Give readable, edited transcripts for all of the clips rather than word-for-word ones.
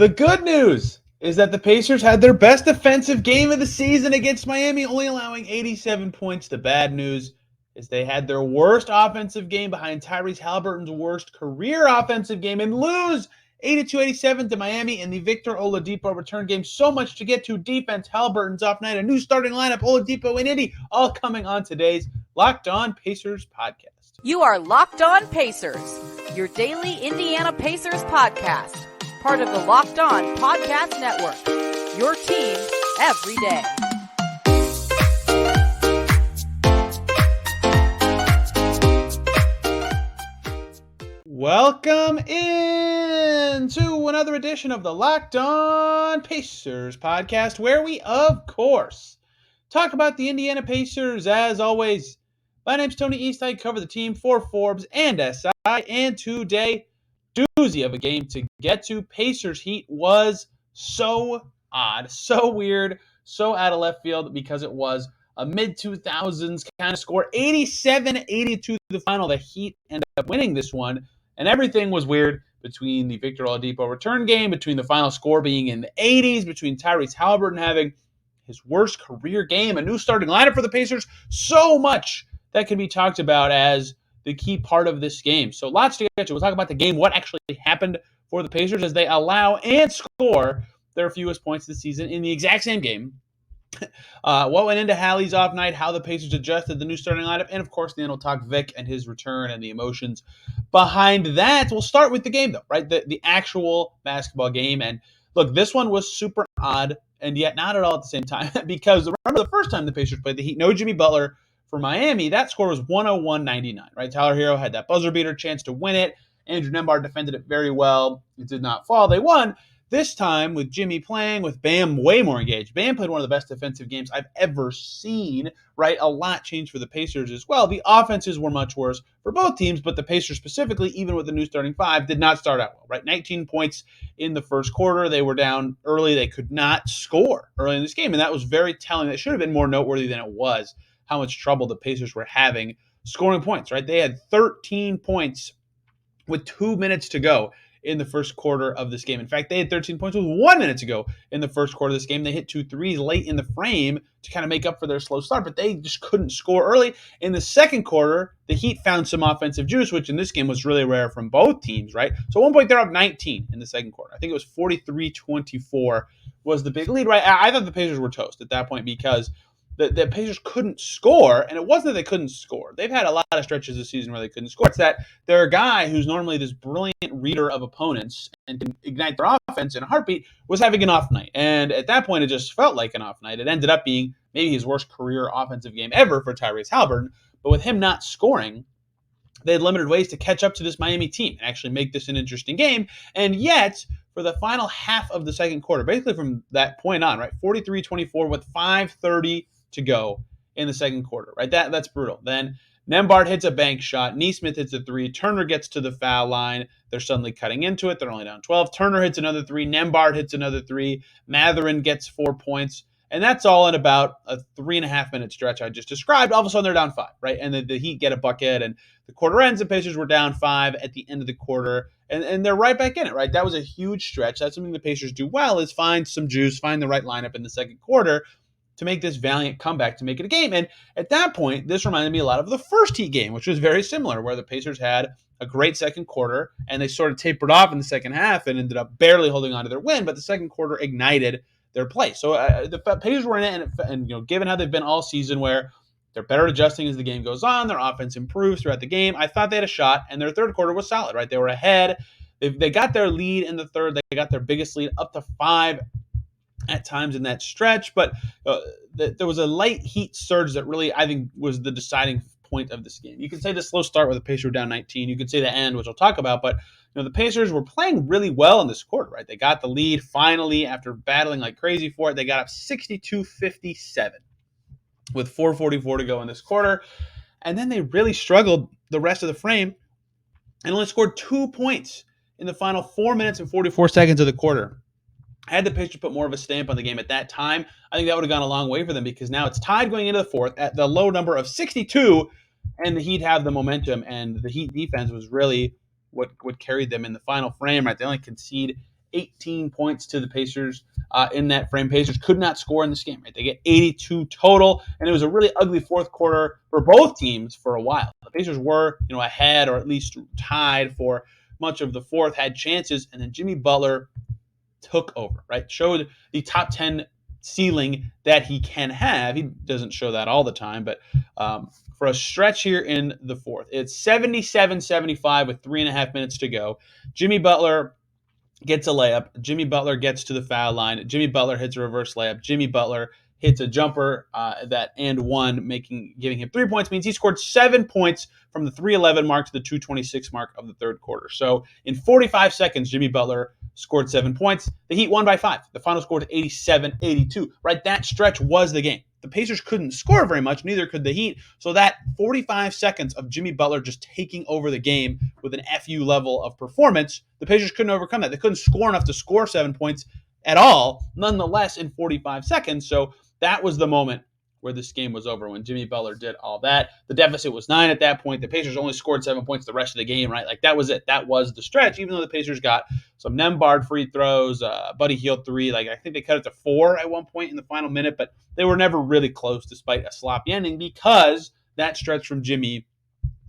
The good news is that the Pacers had their best defensive game of the season against Miami, only allowing 87 points. The bad news is they had their worst offensive game behind Tyrese Haliburton's worst career offensive game and lose 82-87 to Miami in the Victor Oladipo return game. So much to get to. Defense, Halliburton's off night, a new starting lineup, Oladipo and Indy, all coming on today's Locked On Pacers podcast. You are Locked On Pacers, your daily Indiana Pacers podcast. Part of the Locked On Podcast Network, your team every day. Welcome in to another edition of the Locked On Pacers podcast, where we, of course, talk about the Indiana Pacers. As always, my name's Tony East. I cover the team for Forbes and SI, and today, doozy of a game to get to. Pacers Heat was so odd, so weird, so out of left field because it was a mid-2000s kind of score. 87-82 the final. The Heat ended up winning this one, and everything was weird between the Victor Oladipo return game, between the final score being in the 80s, between Tyrese Haliburton having his worst career game, a new starting lineup for the Pacers. So much that can be talked about as the key part of this game. So lots to get to. We'll talk about the game, what actually happened for the Pacers as they allow and score their fewest points this season in the exact same game. What went into Hallie's off night, how the Pacers adjusted the new starting lineup, and of course, then we'll talk Vic and his return and the emotions behind that. We'll start with the game, though, right? The actual basketball game. And look, this one was super odd, and yet not at all at the same time, because remember the first time the Pacers played the Heat, no Jimmy Butler for Miami, that score was 101-99, right? Tyler Hero had that buzzer beater chance to win it. Andrew Nembhard defended it very well. It did not fall. They won. This time with Jimmy playing, with Bam way more engaged. Bam played one of the best defensive games I've ever seen, right? A lot changed for the Pacers as well. The offenses were much worse for both teams, but the Pacers specifically, even with the new starting five, did not start out well, right? 19 points in the first quarter. They were down early. They could not score early in this game, and that was very telling. That should have been more noteworthy than it was, how much trouble the Pacers were having scoring points, right? They had 13 points with 2 minutes to go in the first quarter of this game. In fact, they had 13 points with 1 minute to go in the first quarter of this game. They hit 2 threes late in the frame to kind of make up for their slow start, but they just couldn't score early. In the second quarter, the Heat found some offensive juice, which in this game was really rare from both teams, right? So at one point, they're up 19 in the second quarter. I think it was 43-24 was the big lead, right? I thought the Pacers were toast at that point because the Pacers couldn't score, and it wasn't that they couldn't score. They've had a lot of stretches this season where they couldn't score. It's that they're a guy who's normally this brilliant reader of opponents and can ignite their offense in a heartbeat was having an off night. And at that point, it just felt like an off night. It ended up being maybe his worst career offensive game ever for Tyrese Haliburton. But with him not scoring, they had limited ways to catch up to this Miami team and actually make this an interesting game. And yet, for the final half of the second quarter, basically from that point on, right, 43-24 with 5:30 to go in the second quarter, right? That's brutal. Then Nembhard hits a bank shot. Nesmith hits a three. Turner gets to the foul line. They're suddenly cutting into it. They're only down 12. Turner hits another three. Nembhard hits another three. Mathurin gets 4 points. And that's all in about a 3.5 minute stretch I just described. All of a sudden, they're down 5, right? And the Heat get a bucket, and the quarter ends. The Pacers were down 5 at the end of the quarter, and they're right back in it, right? That was a huge stretch. That's something the Pacers do well, is find some juice, find the right lineup in the second quarter to make this valiant comeback, to make it a game. And at that point, this reminded me a lot of the first Heat game, which was very similar, where the Pacers had a great second quarter, and they sort of tapered off in the second half and ended up barely holding on to their win, but the second quarter ignited their play. So the Pacers were in it, and given how they've been all season, where they're better adjusting as the game goes on, their offense improves throughout the game, I thought they had a shot, and their third quarter was solid, right? They were ahead. They got their lead in the third. They got their biggest lead up to 5 at times in that stretch, but there was a light Heat surge that really, I think, was the deciding point of this game. You could say the slow start where the Pacers were down 19. You could say the end, which I'll talk about, but the Pacers were playing really well in this quarter, right? They got the lead finally after battling like crazy for it. They got up 62-57 with 4:44 to go in this quarter, and then they really struggled the rest of the frame and only scored 2 points in the final 4 minutes and 44 seconds of the quarter. Had the Pacers put more of a stamp on the game at that time, I think that would have gone a long way for them, because now it's tied going into the fourth at the low number of 62, and the Heat have the momentum, and the Heat defense was really what carried them in the final frame, right? They only concede 18 points to the Pacers in that frame. Pacers could not score in this game. Right? They get 82 total, and it was a really ugly fourth quarter for both teams for a while. The Pacers were ahead or at least tied for much of the fourth, had chances, and then Jimmy Butler took over, right? Showed the top 10 ceiling that he can have. He doesn't show that all the time, but for a stretch here in the fourth, it's 77-75 with 3.5 minutes to go. Jimmy Butler gets a layup. Jimmy Butler gets to the foul line. Jimmy Butler hits a reverse layup. Jimmy Butler hits a jumper that and one, giving him 3 points. Means he scored 7 points from the 3:11 mark to the 2:26 mark of the third quarter. So in 45 seconds, Jimmy Butler scored 7 points. The Heat won by 5. The final score was 87-82. Right, that stretch was the game. The Pacers couldn't score very much, neither could the Heat. So that 45 seconds of Jimmy Butler just taking over the game with an FU level of performance, the Pacers couldn't overcome that. They couldn't score enough to score 7 points at all, nonetheless, in 45 seconds. So that was the moment where this game was over, when Jimmy Butler did all that. The deficit was 9 at that point. The Pacers only scored 7 points the rest of the game, right? Like, that was it. That was the stretch, even though the Pacers got some Nembhard free throws, Buddy Hield 3. Like, I think they cut it to 4 at one point in the final minute, but they were never really close despite a sloppy ending, because that stretch from Jimmy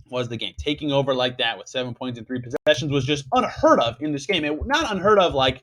was the game. Taking over like that with 7 points in 3 possessions was just unheard of in this game. Not unheard of like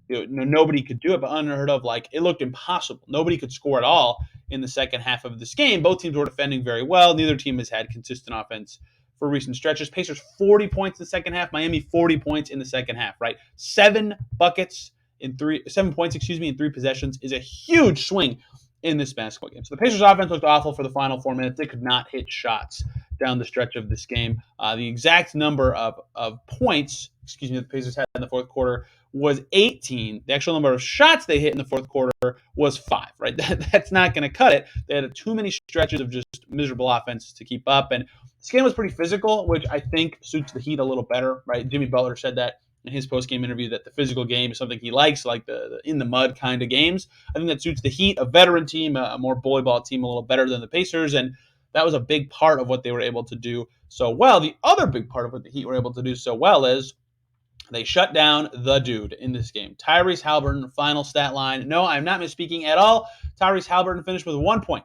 nobody could do it, but unheard of like it looked impossible. Nobody could score at all in the second half of this game. Both teams were defending very well. Neither team has had consistent offense for recent stretches. Pacers 40 points in the second half. Miami 40 points in the second half, right? 7 points, in 3 possessions is a huge swing in this basketball game. So the Pacers offense looked awful for the final 4 minutes. They could not hit shots down the stretch of this game. The exact number of points, the Pacers had in the fourth quarter was 18. The actual number of shots they hit in the fourth quarter was 5, right? That's not going to cut it. They had too many stretches of just miserable offense to keep up. And this game was pretty physical, which I think suits the Heat a little better, right? Jimmy Butler said that in his post-game interview, that the physical game is something he likes, like the in-the-mud kind of games. I think that suits the Heat, a veteran team, a more bully ball team, a little better than the Pacers, and that was a big part of what they were able to do so well. The other big part of what the Heat were able to do so well is they shut down the dude in this game. Tyrese Haliburton, final stat line. No, I'm not misspeaking at all. Tyrese Haliburton finished with 1 point.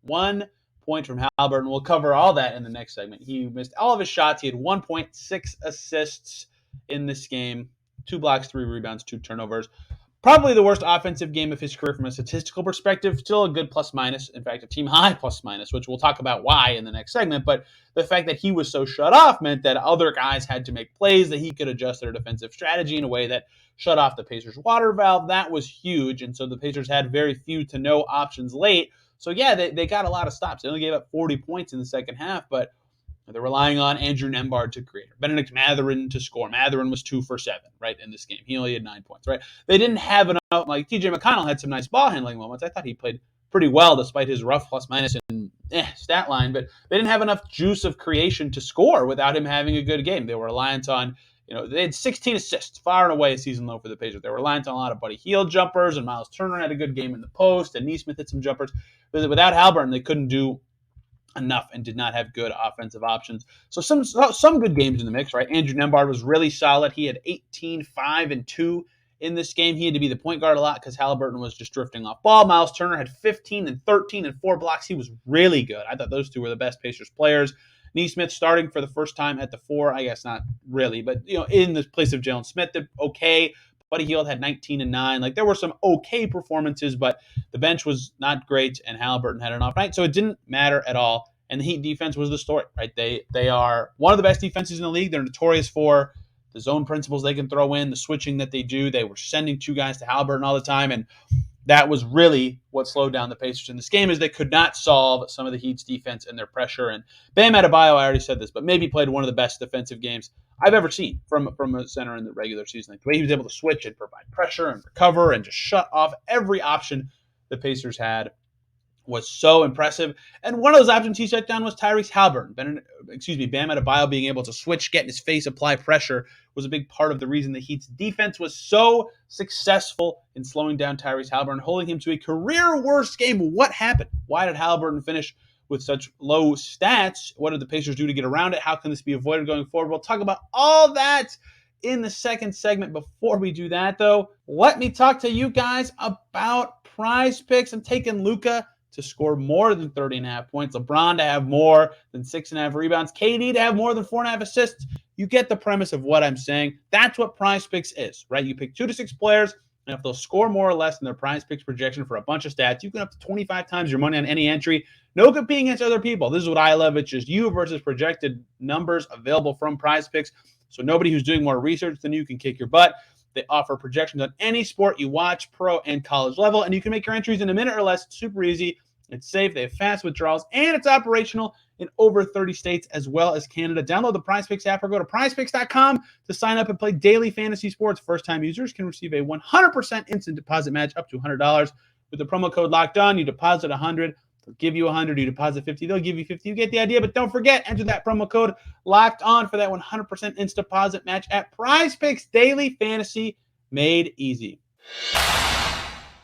1 point from Halliburton. We'll cover all that in the next segment. He missed all of his shots. He had 1 point, 6 assists in this game. 2 blocks, 3 rebounds, 2 turnovers. Probably the worst offensive game of his career from a statistical perspective. Still a good plus-minus. In fact, a team-high plus-minus, which we'll talk about why in the next segment. But the fact that he was so shut off meant that other guys had to make plays, that he could adjust their defensive strategy in a way that shut off the Pacers' water valve. That was huge. And so the Pacers had very few to no options late. So, yeah, they got a lot of stops. They only gave up 40 points in the second half, but they're relying on Andrew Nembhard to create, Benedict Mathurin to score. Mathurin was 2 for 7, right, in this game. He only had 9 points, right? They didn't have enough. Like, TJ McConnell had some nice ball handling moments. I thought he played pretty well despite his rough plus-minus and stat line, but they didn't have enough juice of creation to score without him having a good game. They were reliant on, they had 16 assists, far and away a season low for the Pacers. They were reliant on a lot of Buddy Hield jumpers, and Miles Turner had a good game in the post, and Nesmith hit some jumpers. But without Halliburton, they couldn't do enough and did not have good offensive options. So some good games in the mix, right? Andrew Nembhard was really solid. He had 18, 5, and 2 in this game. He had to be the point guard a lot because Halliburton was just drifting off ball. Miles Turner had 15 and 13 and 4 blocks. He was really good. I thought those two were the best Pacers players. Nesmith starting for the first time at the 4. I guess not really, but in the place of Jalen Smith, did okay. Buddy Hield had 19 and 9. Like, there were some okay performances, but the bench was not great, and Halliburton had an off night, so it didn't matter at all. And the Heat defense was the story, right? They are one of the best defenses in the league. They're notorious for the zone principles they can throw in, the switching that they do. They were sending 2 guys to Halliburton all the time, and that was really what slowed down the Pacers in this game, is they could not solve some of the Heat's defense and their pressure. And Bam Adebayo, I already said this, but maybe played one of the best defensive games I've ever seen from a center in the regular season. Like, the way he was able to switch and provide pressure and recover and just shut off every option the Pacers had was so impressive. And one of those options he shut down was Tyrese Haliburton. Bam Adebayo being able to switch, get in his face, apply pressure was a big part of the reason the Heat's defense was so successful in slowing down Tyrese Haliburton, holding him to a career-worst game. What happened? Why did Haliburton finish with such low stats? What did the Pacers do to get around it? How can this be avoided going forward? We'll talk about all that in the second segment. Before we do that, though, let me talk to you guys about PrizePicks. I'm taking Luka to score more than 30.5 points, LeBron to have more than 6.5 rebounds, KD to have more than 4.5 assists. You get the premise of what I'm saying. That's what PrizePicks is, right? You pick 2 to 6 players, and if they'll score more or less than their PrizePicks projection for a bunch of stats, you can up to 25 times your money on any entry. No competing against other people. This is what I love. It's just you versus projected numbers available from PrizePicks. So nobody who's doing more research than you can kick your butt. They offer projections on any sport you watch, pro and college level, and you can make your entries in a minute or less. It's super easy. It's safe. They have fast withdrawals, and it's operational in over 30 states as well as Canada. Download the PrizePicks app or go to prizepicks.com to sign up and play daily fantasy sports. First-time users can receive a 100% instant deposit match up to $100. With the promo code Locked On, you deposit $100. They'll give you $100. You deposit $50. They'll give you $50. You get the idea, but don't forget, enter that promo code Locked On for that 100% instant deposit match at PrizePicks. Daily fantasy made easy.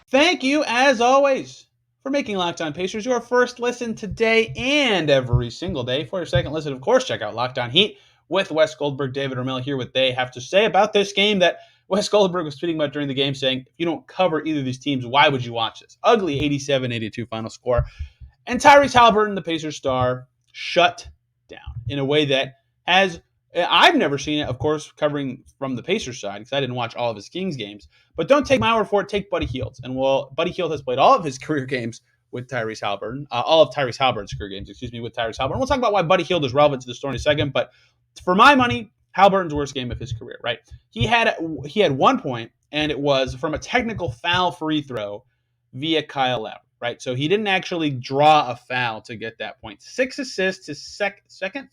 Thank you, as always, for making Locked On Pacers your first listen today and every single day. For your second listen, of course, check out Locked On Heat with Wes Goldberg, David Ramil here, what they have to say about this game that Wes Goldberg was tweeting about during the game, saying, if you don't cover either of these teams, why would you watch this? Ugly 87-82 final score. And Tyrese Haliburton, the Pacers star, shut down in a way that I've never seen it, of course, covering from the Pacers side, because I didn't watch all of his Kings games. But don't take my word for it. Take Buddy Hield's. And Buddy Hield has played all of his career games with Tyrese Haliburton. All of Tyrese Haliburton's career games, with Tyrese Haliburton. We'll talk about why Buddy Hield is relevant to the story in a second. But for my money, Haliburton's worst game of his career, right? He had 1 point, and it was from a technical foul free throw via Kyle Lowry, right? So he didn't actually draw a foul to get that point. 6 assists, his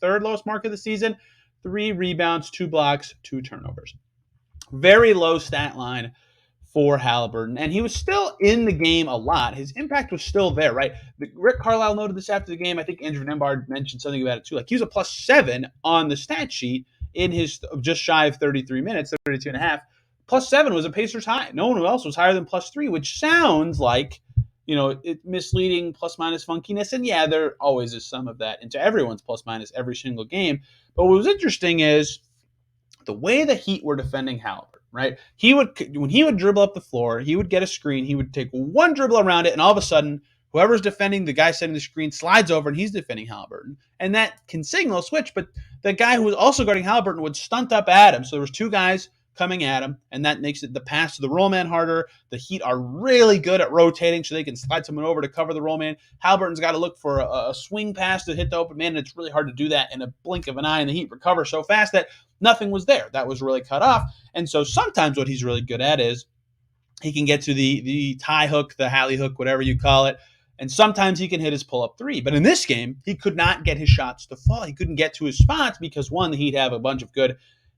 third lowest mark of the season. 3 rebounds, 2 blocks, 2 turnovers. Very low stat line for Halliburton, and he was still in the game a lot. His impact was still there, right? Rick Carlisle noted this after the game. I think Andrew Nembhard mentioned something about it too. Like, he was a +7 on the stat sheet in his just shy of 33 minutes, 32 and a half. +7 was a Pacers high. No one else was higher than +3, which sounds like, misleading plus-minus funkiness. And yeah, there always is some of that into everyone's plus-minus every single game. But what was interesting is the way the Heat were defending Halliburton, right? When he would dribble up the floor, he would get a screen, he would take one dribble around it, and all of a sudden, whoever's defending the guy setting the screen slides over and he's defending Halliburton. And that can signal a switch, but the guy who was also guarding Halliburton would stunt up at him. So there was 2 guys coming at him, and that makes the pass to the roll man harder. The Heat are really good at rotating, so they can slide someone over to cover the roll man. Halliburton's got to look for a swing pass to hit the open man, and it's really hard to do that in a blink of an eye, and the Heat recover so fast that nothing was there. That was really cut off. And so sometimes what he's really good at is he can get to the tie hook, the Halley hook, whatever you call it, and sometimes he can hit his pull-up 3. But in this game, he could not get his shots to fall. He couldn't get to his spots because, 1, the Heat have a bunch of good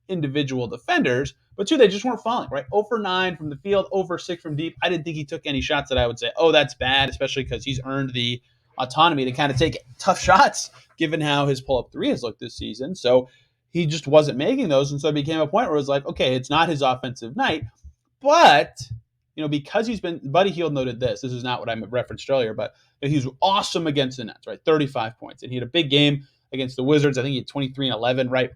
individual defenders, but 2, they just weren't falling, right? 0 for 9 from the field, 0 for 6 from deep. I didn't think he took any shots that I would say, oh, that's bad, especially because he's earned the autonomy to kind of take tough shots given how his pull-up 3 has looked this season. So he just wasn't making those, and so it became a point where it was like, okay, it's not his offensive night, but because he's been, Buddy Hield noted this is not what I referenced earlier, but he's awesome against the Nets, right? 35 points, and he had a big game against the Wizards. I think he had 23 and 11, right?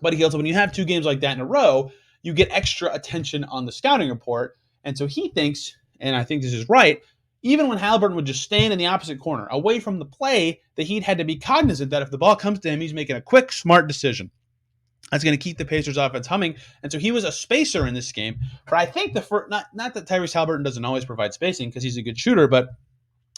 Buddy Hield, so when you have 2 games like that in a row, you get extra attention on the scouting report. And so he thinks, and I think this is right, even when Halliburton would just stand in the opposite corner, away from the play, the Heat had to be cognizant that if the ball comes to him, he's making a quick, smart decision. That's going to keep the Pacers offense humming. And so he was a spacer in this game. But I think not that Tyrese Haliburton doesn't always provide spacing because he's a good shooter, but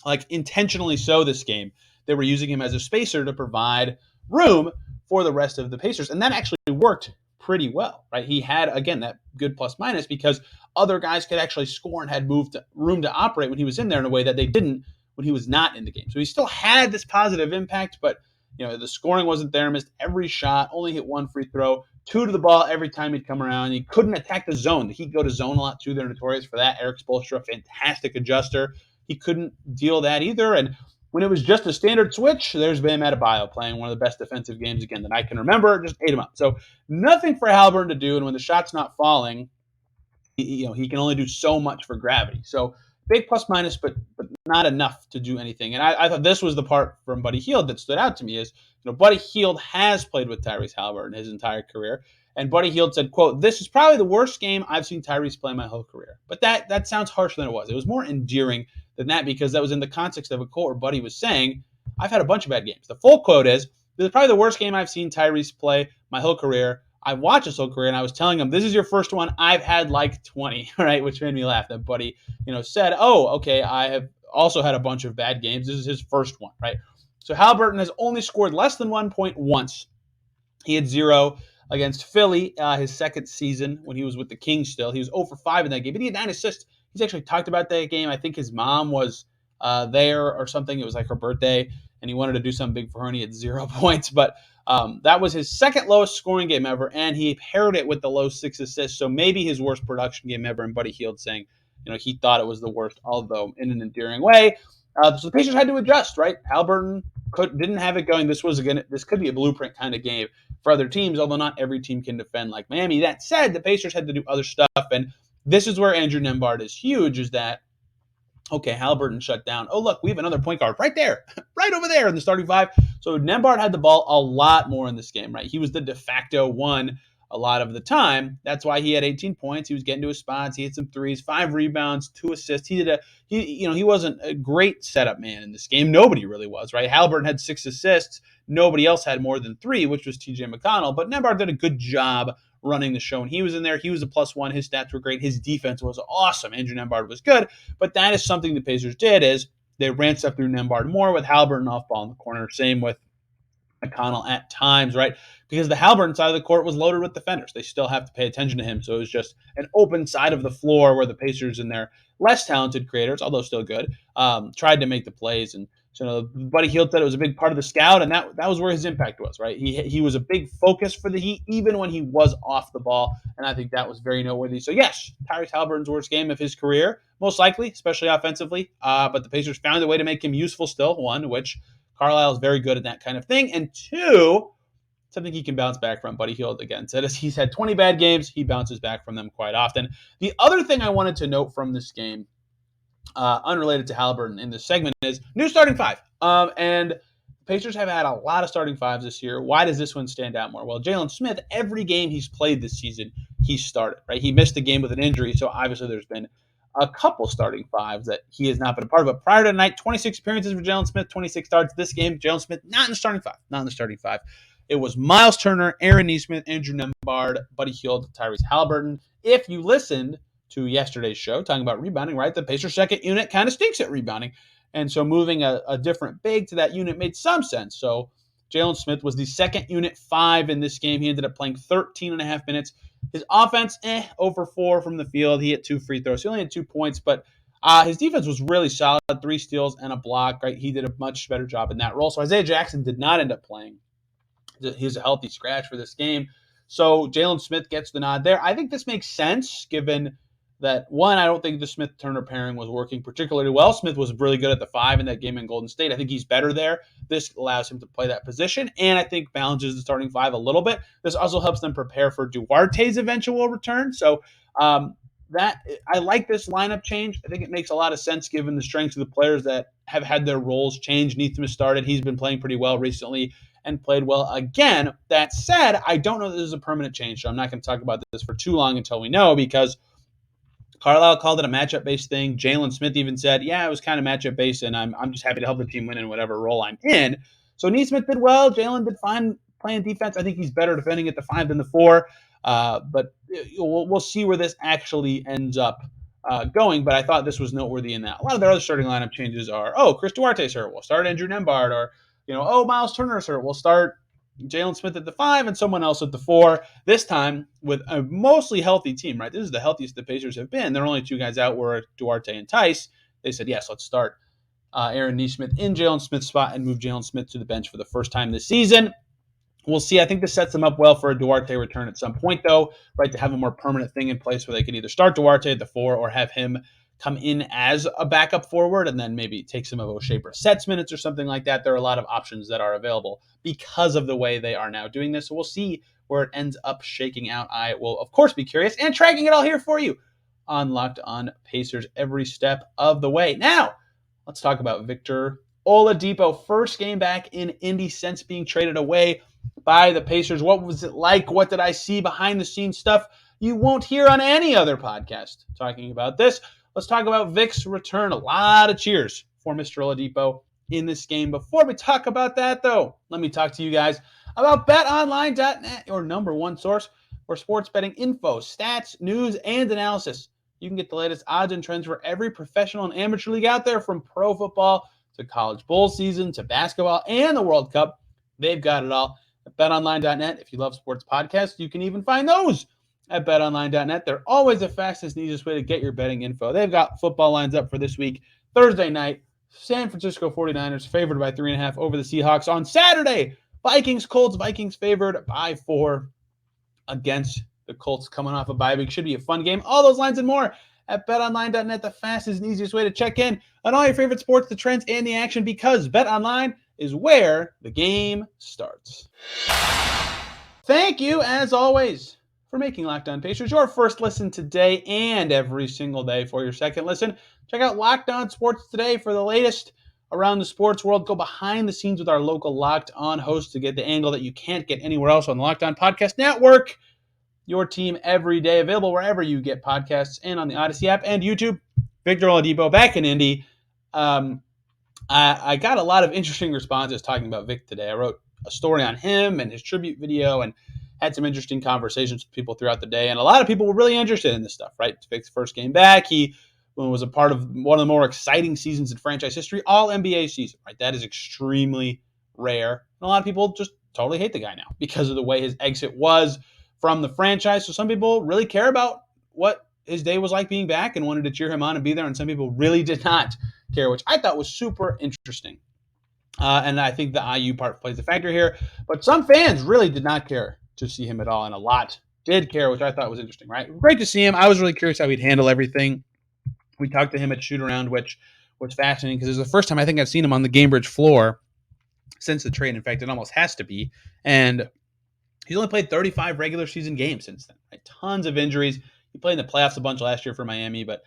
like intentionally so this game, they were using him as a spacer to provide room for the rest of the Pacers. And that actually worked pretty well, right? He had, again, that good plus-minus because other guys could actually score and had room to operate when he was in there in a way that they didn't when he was not in the game. So he still had this positive impact, but the scoring wasn't there. Missed every shot, only hit 1 free throw, 2 to the ball every time he'd come around. He couldn't attack the zone. The Heat go to zone a lot too. They're notorious for that. Eric Spoelstra, fantastic adjuster. He couldn't deal that either. And when it was just a standard switch, there's Bam Adebayo playing one of the best defensive games again that I can remember. Just ate him up. So nothing for Halliburton to do. And when the shot's not falling, he can only do so much for gravity. So big plus minus, but not enough to do anything. And I thought this was the part from Buddy Hield that stood out to me is, Buddy Hield has played with Tyrese Haliburton his entire career. And Buddy Hield said, quote, "This is probably the worst game I've seen Tyrese play my whole career." But that sounds harsher than it was. It was more endearing than that because that was in the context of a quote where Buddy was saying, "I've had a bunch of bad games." The full quote is, "This is probably the worst game I've seen Tyrese play my whole career. I watched his whole career, and I was telling him, this is your first one. I've had like 20, right?" Which made me laugh that Buddy, said, "Oh, okay, I have also had a bunch of bad games. This is his first one," right? So Halliburton has only scored less than 1 point once. He had 0 against Philly his second season when he was with the Kings still. He was 0 for 5 in that game, but he had 9 assists. He's actually talked about that game. I think his mom was there or something. It was like her birthday, and he wanted to do something big for her, and he had 0 points. But that was his second lowest scoring game ever, and he paired it with the low 6 assists, so maybe his worst production game ever. And Buddy Hield saying, he thought it was the worst, although in an endearing way. So the Pacers had to adjust, right? Halliburton didn't have it going. This could be a blueprint kind of game for other teams, although not every team can defend like Miami. That said, the Pacers had to do other stuff, and this is where Andrew Nembhard is huge, is that, okay, Halliburton shut down. Oh, look, we have another point guard right there, right over there in the starting five. So Nembhard had the ball a lot more in this game, right? He was the de facto one a lot of the time. That's why he had 18 points. He was getting to his spots. He hit some threes, 5 rebounds, 2 assists. He wasn't a great setup man in this game. Nobody really was, right? Halliburton had 6 assists. Nobody else had more than 3, which was TJ McConnell. But Nembhard did a good job running the show. And he was in there. He was a +1. His stats were great. His defense was awesome. Andrew Nembhard was good. But that is something the Pacers did, is they ran stuff through Nembhard more with Halliburton off ball in the corner. Same with McConnell at times, right? Because the Halliburton side of the court was loaded with defenders. They still have to pay attention to him. So it was just an open side of the floor where the Pacers and their less talented creators, although still good, tried to make the plays. And so Buddy Hield said it was a big part of the scout, and that was where his impact was, right? He was a big focus for the Heat, even when he was off the ball, and I think that was very noteworthy. So yes, Tyrese Haliburton's worst game of his career, most likely, especially offensively, but the Pacers found a way to make him useful still, one, which Carlisle is very good at that kind of thing, and two, something he can bounce back from. Buddy Hield, again, said he's had 20 bad games. He bounces back from them quite often. The other thing I wanted to note from this game, unrelated to Halliburton in this segment, is new starting five. And Pacers have had a lot of starting fives this year. Why does this one stand out more? Well, Jalen Smith, every game he's played this season, he started, right? He missed a game with an injury, so obviously there's been a couple starting fives that he has not been a part of. But prior to tonight, 26 appearances for Jalen Smith, 26 starts. This game, Jalen Smith not in the starting five. It was Miles Turner, Aaron Nesmith, Andrew Nembhard, Buddy Hield, Tyrese Haliburton. If you listened to yesterday's show talking about rebounding, right, the Pacers' second unit kind of stinks at rebounding. And so moving a different big to that unit made some sense. So Jalen Smith was the second unit 5 in this game. He ended up playing 13 and a half minutes. His offense, 0 for 4 from the field. He hit 2 free throws. He only had 2 points, but his defense was really solid. 3 steals and a block, right? He did a much better job in that role. So Isaiah Jackson did not end up playing. He's a healthy scratch for this game. So Jalen Smith gets the nod there. I think this makes sense given that, one, I don't think the Smith-Turner pairing was working particularly well. Smith was really good at the 5 in that game in Golden State. I think he's better there. This allows him to play that position, and I think balances the starting 5 a little bit. This also helps them prepare for Duarte's eventual return. So that I like this lineup change. I think it makes a lot of sense given the strengths of the players that have had their roles change. Neesmith started. He's been playing pretty well recently and played well again. That said, I don't know that this is a permanent change, so I'm not going to talk about this for too long until we know, because Carlisle called it a matchup-based thing. Jalen Smith even said, yeah, it was kind of matchup-based, and I'm just happy to help the team win in whatever role I'm in. So Nesmith did well. Jalen did fine playing defense. I think he's better defending at the 5 than the 4. But we'll see where this actually ends up going. But I thought this was noteworthy in that. A lot of their other starting lineup changes are, Chris Duarte's hurt, we'll start Andrew Nembhard, or, Miles Turner's hurt, we'll start Jalen Smith at the 5 and someone else at the 4. This time with a mostly healthy team, right? This is the healthiest the Pacers have been. There are only 2 guys out, were Duarte and Tice. They said, yes, let's start Aaron Nesmith in Jalen Smith's spot and move Jalen Smith to the bench for the first time this season. We'll see. I think this sets them up well for a Duarte return at some point, though, right? To have a more permanent thing in place where they can either start Duarte at the 4 or have him come in as a backup forward and then maybe take some of O'Shea Brissett's minutes or something like that. There are a lot of options that are available because of the way they are now doing this. So we'll see where it ends up shaking out. I will, of course, be curious and tracking it all here for you on Locked On Pacers every step of the way. Now, let's talk about Victor Oladipo. First game back in Indy since being traded away by the Pacers. What was it like? What did I see? Behind the scenes stuff you won't hear on any other podcast talking about this. Let's talk about Vic's return. A lot of cheers for Mr. Oladipo in this game. Before we talk about that, though, let me talk to you guys about BetOnline.net, your number one source for sports betting info, stats, news, and analysis. You can get the latest odds and trends for every professional and amateur league out there, from pro football to college bowl season to basketball and the World Cup. They've got it all at BetOnline.net. If you love sports podcasts, you can even find those at BetOnline.net. They're always the fastest and easiest way to get your betting info. They've got football lines up for this week. Thursday night, San Francisco 49ers favored by 3.5 over the Seahawks. On Saturday, Vikings, Colts. Vikings favored by 4 against the Colts coming off a bye week. Should be a fun game. All those lines and more at BetOnline.net, the fastest and easiest way to check in on all your favorite sports, the trends, and the action, because BetOnline is where the game starts. Thank you, as always, for making Locked On Pacers your first listen today and every single day. For your second listen, check out Locked On Sports Today for the latest around the sports world. Go behind the scenes with our local Locked On hosts to get the angle that you can't get anywhere else on the Locked On Podcast Network. Your team every day, available wherever you get podcasts and on the Odyssey app and YouTube. Victor Oladipo back in Indy. I got a lot of interesting responses talking about Vic today. I wrote a story on him and his tribute video and had some interesting conversations with people throughout the day. And a lot of people were really interested in this stuff, right? It's Vic's first game back. He was a part of one of the more exciting seasons in franchise history, all NBA season, right? That is extremely rare. And a lot of people just totally hate the guy now because of the way his exit was from the franchise. So some people really care about what his day was like being back and wanted to cheer him on and be there. And some people really did not care, which I thought was super interesting. And I think the IU part plays a factor here. But some fans really did not care to see him at all. And a lot did care, which I thought was interesting, right? Great to see him. I was really curious how he'd handle everything. We talked to him at Shoot Around, which was fascinating because it was the first time I think I've seen him on the Gamebridge floor since the trade. In fact, it almost has to be. And he's only played 35 regular season games since then. Right? Tons of injuries. He played in the playoffs a bunch last year for Miami, but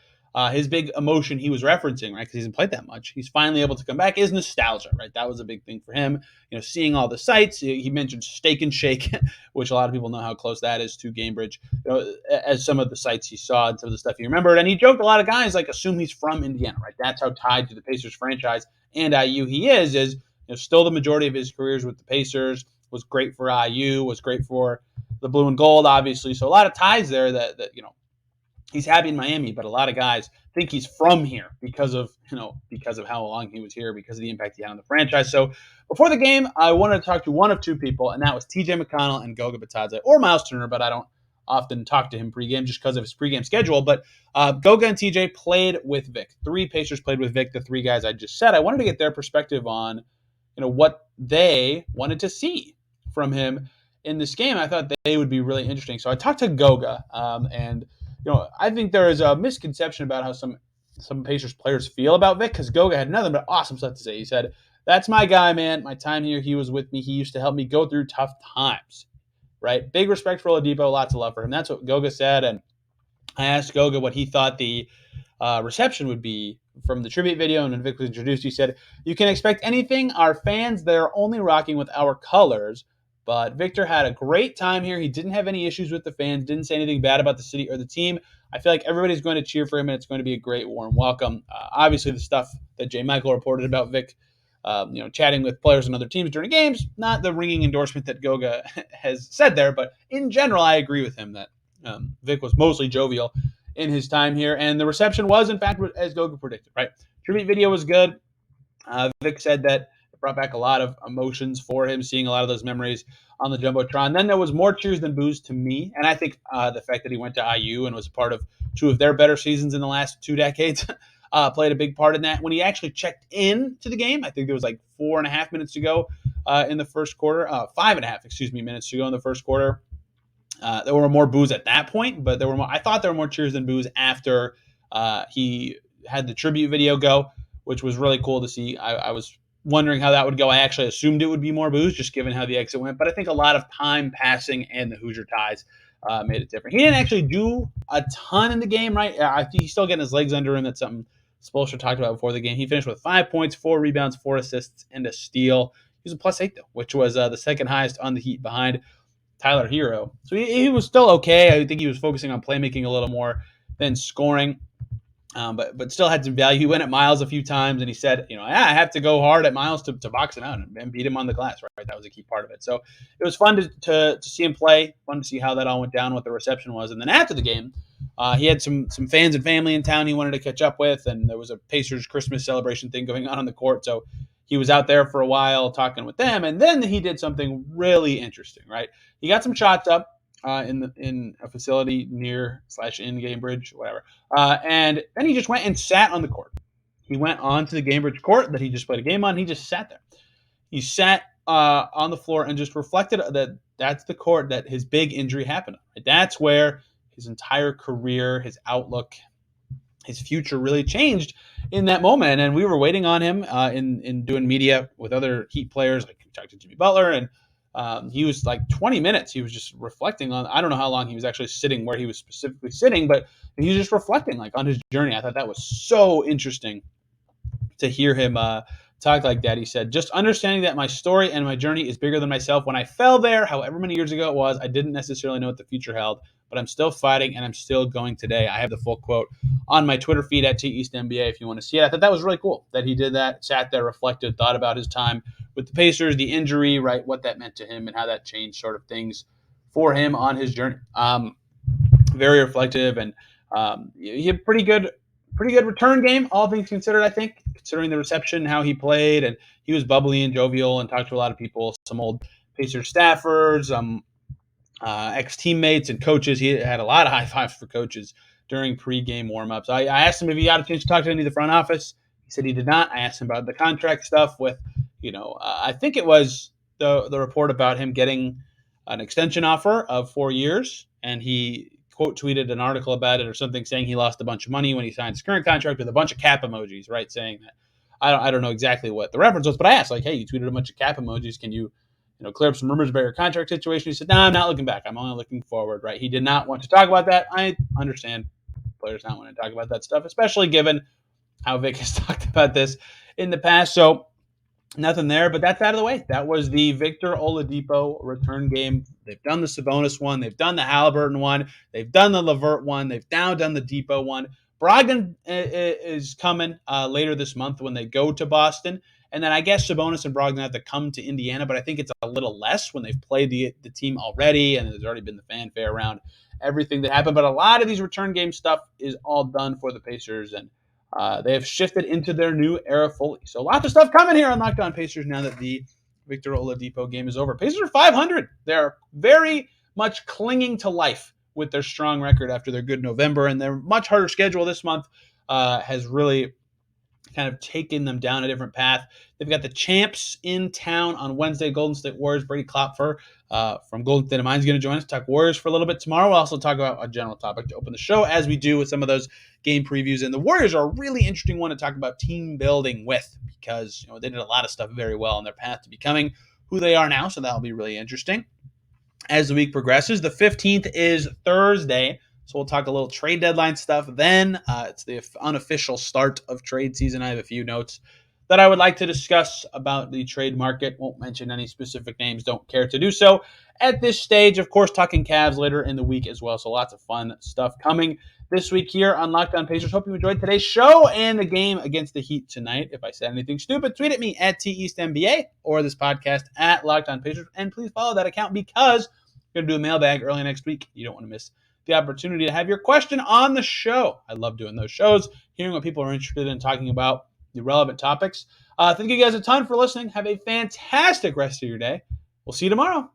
his big emotion he was referencing, right, because he hasn't played that much, he's finally able to come back, is nostalgia, right? That was a big thing for him. You know, seeing all the sights. He mentioned Steak and Shake, which a lot of people know how close that is to Gamebridge, you know, as some of the sights he saw and some of the stuff he remembered. And he joked a lot of guys like assume he's from Indiana, right? That's how tied to the Pacers franchise and IU he is still the majority of his careers with the Pacers. Was great for IU, was great for the blue and gold, obviously. So a lot of ties there that he's happy in Miami, but a lot of guys think he's from here because of how long he was here, because of the impact he had on the franchise. So before the game, I wanted to talk to one of two people, and that was TJ McConnell and Goga Bitadze, or Miles Turner, but I don't often talk to him pregame just because of his pregame schedule. But Goga and TJ played with Vic. 3 Pacers played with Vic, the 3 guys I just said. I wanted to get their perspective on what they wanted to see from him in this game. I thought they would be really interesting. So I talked to Goga, and I think there is a misconception about how some Pacers players feel about Vic, because Goga had nothing but awesome stuff to say. He said, "That's my guy, man. My time here, he was with me. He used to help me go through tough times." Right? Big respect for Oladipo. Lots of love for him. That's what Goga said. And I asked Goga what he thought the reception would be from the tribute video. And when Vic was introduced, he said, "You can expect anything. Our fans, they're only rocking with our colors. But Victor had a great time here. He didn't have any issues with the fans, didn't say anything bad about the city or the team. I feel like everybody's going to cheer for him, and it's going to be a great, warm welcome." Obviously, the stuff that J. Michael reported about Vic, chatting with players and other teams during games, not the ringing endorsement that Goga has said there. But in general, I agree with him that Vic was mostly jovial in his time here. And the reception was, in fact, as Goga predicted, right? Tribute video was good. Vic said that it brought back a lot of emotions for him, seeing a lot of those memories on the Jumbotron. Then there was more cheers than boos to me. And I think the fact that he went to IU and was a part of 2 of their better seasons in the last 2 decades played a big part in that. When he actually checked in to the game, I think there was like 4.5 minutes to go in the first quarter, 5.5, minutes to go in the first quarter. There were more boos at that point, but I thought there were more cheers than boos after he had the tribute video go, which was really cool to see. I was wondering how that would go. I actually assumed it would be more boos, just given how the exit went. But I think a lot of time passing and the Hoosier ties made it different. He didn't actually do a ton in the game, right? I think he's still getting his legs under him. That's something Spoelstra talked about before the game. He finished with 5 points, 4 rebounds, 4 assists, and a steal. He was a +8 though, which was the second highest on the Heat behind Tyler Hero. So he was still okay. I think he was focusing on playmaking a little more than scoring. But still had some value. He went at Miles a few times, and he said, I have to go hard at Miles to box him out and beat him on the glass, right? That was a key part of it. So it was fun to see him play, fun to see how that all went down, what the reception was. And then after the game, he had some fans and family in town he wanted to catch up with, and there was a Pacers Christmas celebration thing going on the court. So he was out there for a while talking with them, and then he did something really interesting, right? He got some shots up in a facility near / in Cambridge, whatever. And then he just went and sat on the court. He went on to the Cambridge court that he just played a game on. He just sat there. He sat on the floor and just reflected that that's the court that his big injury happened on. Right? That's where his entire career, his outlook, his future really changed in that moment. And we were waiting on him in doing media with other Heat players, like talked to Jimmy Butler, and he was like 20 minutes. He was just reflecting on, I don't know how long he was actually sitting where he was specifically sitting, but he was just reflecting like on his journey. I thought that was so interesting to hear him talk like that. He said, just understanding that my story and my journey is bigger than myself. When I fell there, however many years ago it was, I didn't necessarily know what the future held, but I'm still fighting and I'm still going today. I have the full quote on my Twitter feed at TEastNBA if you want to see it. I thought that was really cool that he did that, sat there, reflected, thought about his time with the Pacers, the injury, right, what that meant to him and how that changed sort of things for him on his journey. Very reflective, and he had pretty good return game, all things considered, I think, considering the reception, how he played, and he was bubbly and jovial and talked to a lot of people, some old Pacers staffers, ex-teammates and coaches. He had a lot of high fives for coaches during pregame warmups. I asked him if he got a chance to talk to any of the front office. He said he did not. I asked him about the contract stuff with, I think it was the report about him getting an extension offer of 4 years, and he quote tweeted an article about it or something saying he lost a bunch of money when he signed his current contract with a bunch of cap emojis, right? Saying that I don't know exactly what the reference was, but I asked like, hey, you tweeted a bunch of cap emojis. Can you clear up some rumors about your contract situation? He said, no, I'm not looking back. I'm only looking forward, right? He did not want to talk about that. I understand players not want to talk about that stuff, especially given how Vic has talked about this in the past. So nothing there, but that's out of the way. That was the Victor Oladipo return game. They've done the Sabonis one. They've done the Halliburton one. They've done the LeVert one. They've now done the Depot one. Brogdon is coming later this month when they go to Boston. And then I guess Sabonis and Brogdon have to come to Indiana, but I think it's a little less when they've played the team already, and there's already been the fanfare around everything that happened. But a lot of these return game stuff is all done for the Pacers, and they have shifted into their new era fully. So lots of stuff coming here on Locked On Pacers now that the Victor Oladipo game is over. Pacers are 500. They're very much clinging to life with their strong record after their good November, and their much harder schedule this month has really kind of taken them down a different path. They've got the champs in town on Wednesday, Golden State Warriors. Brady Klopfer from Golden State of Mind is going to join us, talk Warriors for a little bit tomorrow. We'll also talk about a general topic to open the show, as we do with some of those game previews. And the Warriors are a really interesting one to talk about team building with, because they did a lot of stuff very well on their path to becoming who they are now. So that'll be really interesting as the week progresses. The 15th is Thursday. So we'll talk a little trade deadline stuff then. It's the unofficial start of trade season. I have a few notes that I would like to discuss about the trade market. Won't mention any specific names. Don't care to do so at this stage. Of course, talking Cavs later in the week as well. So lots of fun stuff coming this week here on Locked On Pacers. Hope you enjoyed today's show and the game against the Heat tonight. If I said anything stupid, tweet at me at TEastNBA or this podcast at Locked On Pacers. And please follow that account, because we're going to do a mailbag early next week. You don't want to miss the opportunity to have your question on the show. I love doing those shows, hearing what people are interested in, talking about the relevant topics. Thank you guys a ton for listening. Have a fantastic rest of your day. We'll see you tomorrow.